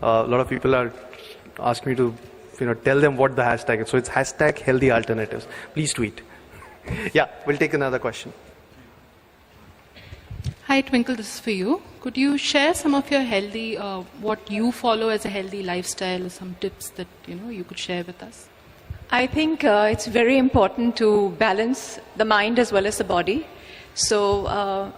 A lot of people are asking me to, tell them what the hashtag is. So it's hashtag healthy alternatives. Please tweet. Yeah, we'll take another question. Hi, Twinkle, this is for you. Could you share some of your healthy, what you follow as a healthy lifestyle, or some tips that, you could share with us? I think it's very important to balance the mind as well as the body. So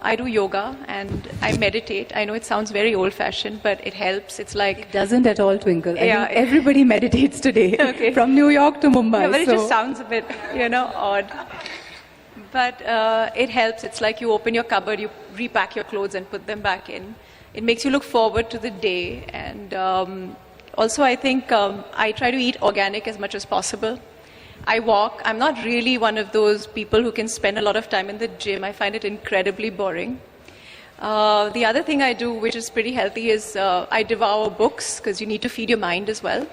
I do yoga and I meditate. I know it sounds very old-fashioned, but it helps. It's like... It doesn't at all, Twinkle. I think everybody meditates today, okay. From New York to Mumbai. Yeah, but it just sounds a bit, odd. But it helps. It's like you open your cupboard, you repack your clothes and put them back in. It makes you look forward to the day. And also, I think I try to eat organic as much as possible. I walk. I'm not really one of those people who can spend a lot of time in the gym. I find it incredibly boring. The other thing I do, which is pretty healthy, is I devour books, because you need to feed your mind as well.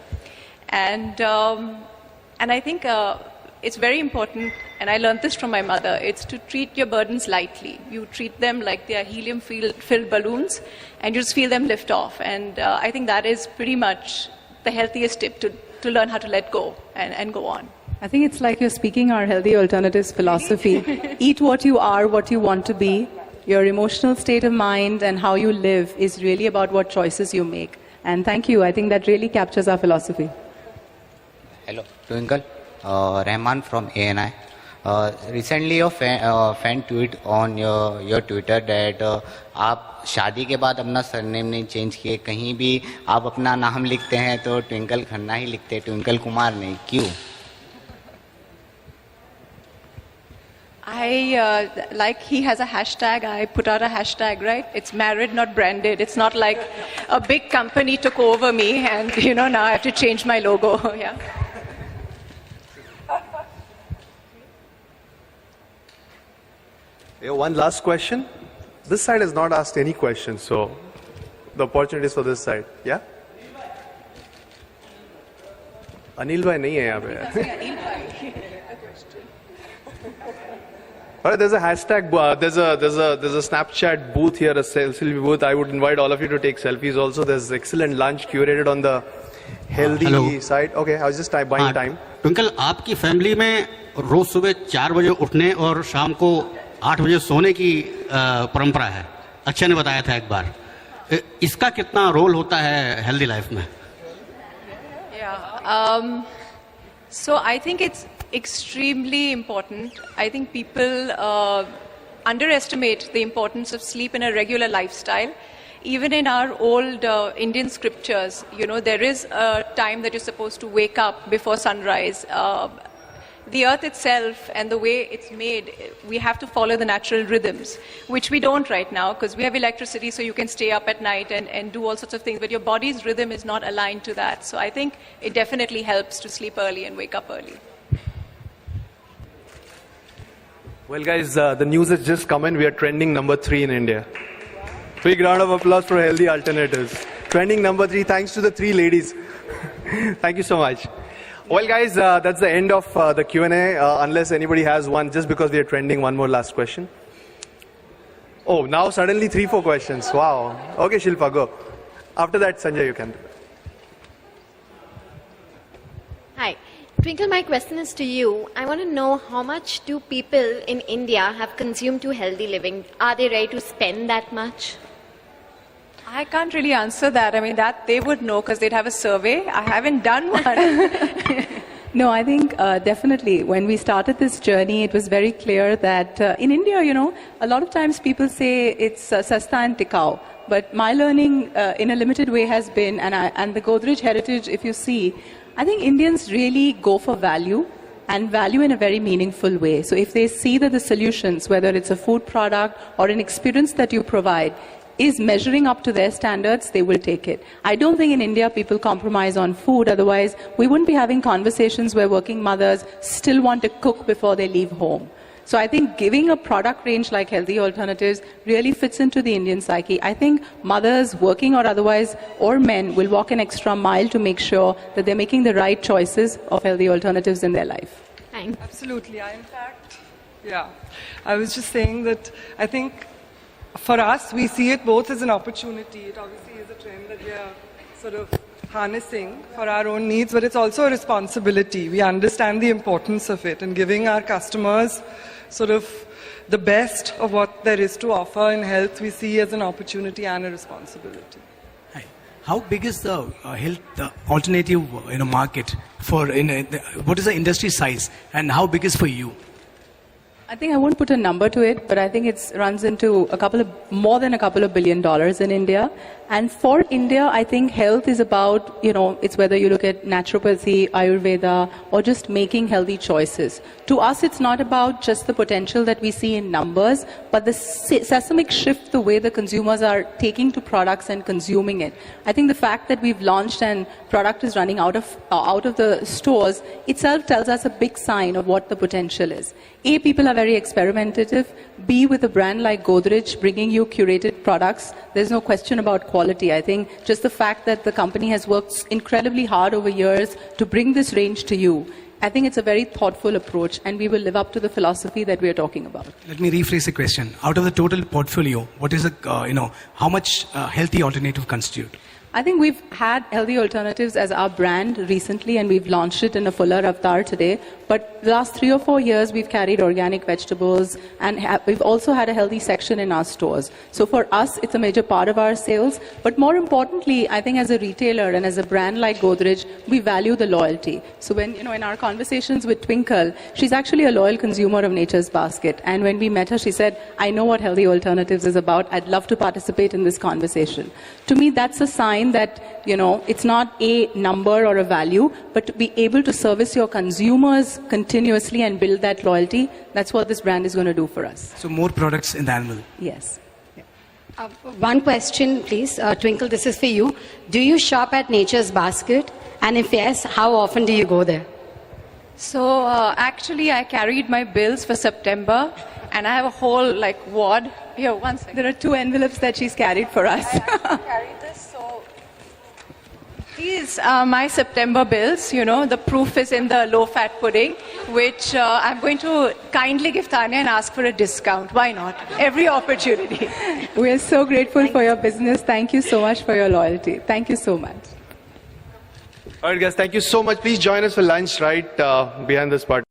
And I think it's very important, and I learned this from my mother, it's to treat your burdens lightly. You treat them like they are helium-filled balloons, and you just feel them lift off. And I think that is pretty much the healthiest tip, to learn how to let go and go on. I think it's like you're speaking our healthy alternatives philosophy. Eat what you are, what you want to be. Your emotional state of mind and how you live is really about what choices you make. And thank you. I think that really captures our philosophy. Hello, Twinkle. Rahman from ANI. Recently, your fan tweet on your Twitter that आप शादी के बाद अपना surname नहीं change किए, कहीं भी आप अपना नाम लिखते हैं तो ट्विंकल खन्ना ही लिखते हैं, ट्विंकल कुमार नहीं, क्यों? Like he has a hashtag, I put out a hashtag, right? It's married, not branded. It's not like a big company took over me and, now I have to change my logo. Yeah. One last question. This side has not asked any questions, so the opportunity is for this side. Yeah? Anil bhai nahi hai yahan pe. All right, there's a hashtag, there's a Snapchat booth here, a selfie booth. I would invite all of you to take selfies also. There's excellent lunch curated on the healthy side. Okay, I was just buying time. Twinkle, आपकी family में रोज सुबह 4 बजे उठने और शाम को 8 बजे सोने की परंपरा है. अक्षय ने बताया था एक बार. इसका कितना रोल होता है हेल्दी लाइफ में? Yeah. So I think it's extremely important. I think people underestimate the importance of sleep in a regular lifestyle. Even in our old Indian scriptures, there is a time that you're supposed to wake up before sunrise. The earth itself and the way it's made, we have to follow the natural rhythms, which we don't right now because we have electricity, so you can stay up at night and do all sorts of things, but your body's rhythm is not aligned to that. So I think it definitely helps to sleep early and wake up early. Well, guys, the news has just come in. We are trending number 3 in India. Big round of applause for healthy alternatives. Trending number 3, thanks to the 3 ladies. Thank you so much. Well, guys, that's the end of the Q&A. Unless anybody has one, just because we are trending, one more last question. Oh, now suddenly 3-4 questions. Wow. Okay, Shilpa, go. After that, Sanjay, you can. Hi. Twinkle, my question is to you. I want to know how much do people in India have consumed to healthy living? Are they ready to spend that much? I can't really answer that. I mean, that they would know because they'd have a survey. I haven't done one. No, I think definitely when we started this journey, it was very clear that in India, a lot of times people say it's sasta and tikau. But my learning in a limited way has been, and the Godrej heritage, if you see, I think Indians really go for value and value in a very meaningful way. So if they see that the solutions, whether it's a food product or an experience that you provide, is measuring up to their standards, they will take it. I don't think in India people compromise on food, otherwise we wouldn't be having conversations where working mothers still want to cook before they leave home. So I think giving a product range like healthy alternatives really fits into the Indian psyche. I think mothers, working or otherwise, or men, will walk an extra mile to make sure that they're making the right choices of healthy alternatives in their life. Thanks. Absolutely. I was just saying that I think for us, we see it both as an opportunity. It obviously is a trend that we are sort of harnessing for our own needs, but it's also a responsibility. We understand the importance of it and giving our customers sort of the best of what there is to offer in health we see as an opportunity and a responsibility. Hi. How big is the health alternative market for what is the industry size and how big is for you? I think I won't put a number to it, but I think it runs into more than a couple of $1 billion in India. And for India, I think health is about, it's whether you look at naturopathy, Ayurveda, or just making healthy choices. To us, it's not about just the potential that we see in numbers, but the seismic shift, the way the consumers are taking to products and consuming it. I think the fact that we've launched and product is running out of the stores itself tells us a big sign of what the potential is. A, people are very experimentative. B, with a brand like Godrej bringing you curated products, there's no question about quality. I think just the fact that the company has worked incredibly hard over years to bring this range to you, I think it's a very thoughtful approach, and we will live up to the philosophy that we are talking about. Let me rephrase the question. Out of the total portfolio, what is how much healthy alternative constitute? I think we've had healthy alternatives as our brand recently, and we've launched it in a fuller avatar today. But the last 3 or 4 years, we've carried organic vegetables, and we've also had a healthy section in our stores. So for us, it's a major part of our sales. But more importantly, I think as a retailer and as a brand like Godrej, we value the loyalty. So when, in our conversations with Twinkle, she's actually a loyal consumer of Nature's Basket. And when we met her, she said, I know what healthy alternatives is about. I'd love to participate in this conversation. To me, that's a sign that, it's not a number or a value, but to be able to service your consumers continuously and build that loyalty, that's what this brand is going to do for us. So more products in the animal. Yes. One question, please. Twinkle, this is for you. Do you shop at Nature's Basket? And if yes, how often do you go there? So actually, I carried my bills for September, and I have a whole wad. Here, one second. There are 2 envelopes that she's carried for us. I carried this, so these are my September bills. The proof is in the low-fat pudding, which I'm going to kindly give Tanya and ask for a discount. Why not? Every opportunity. We are so grateful for your business. Thank you so much for your loyalty. Thank you so much. All right, guys, thank you so much. Please join us for lunch right behind this part.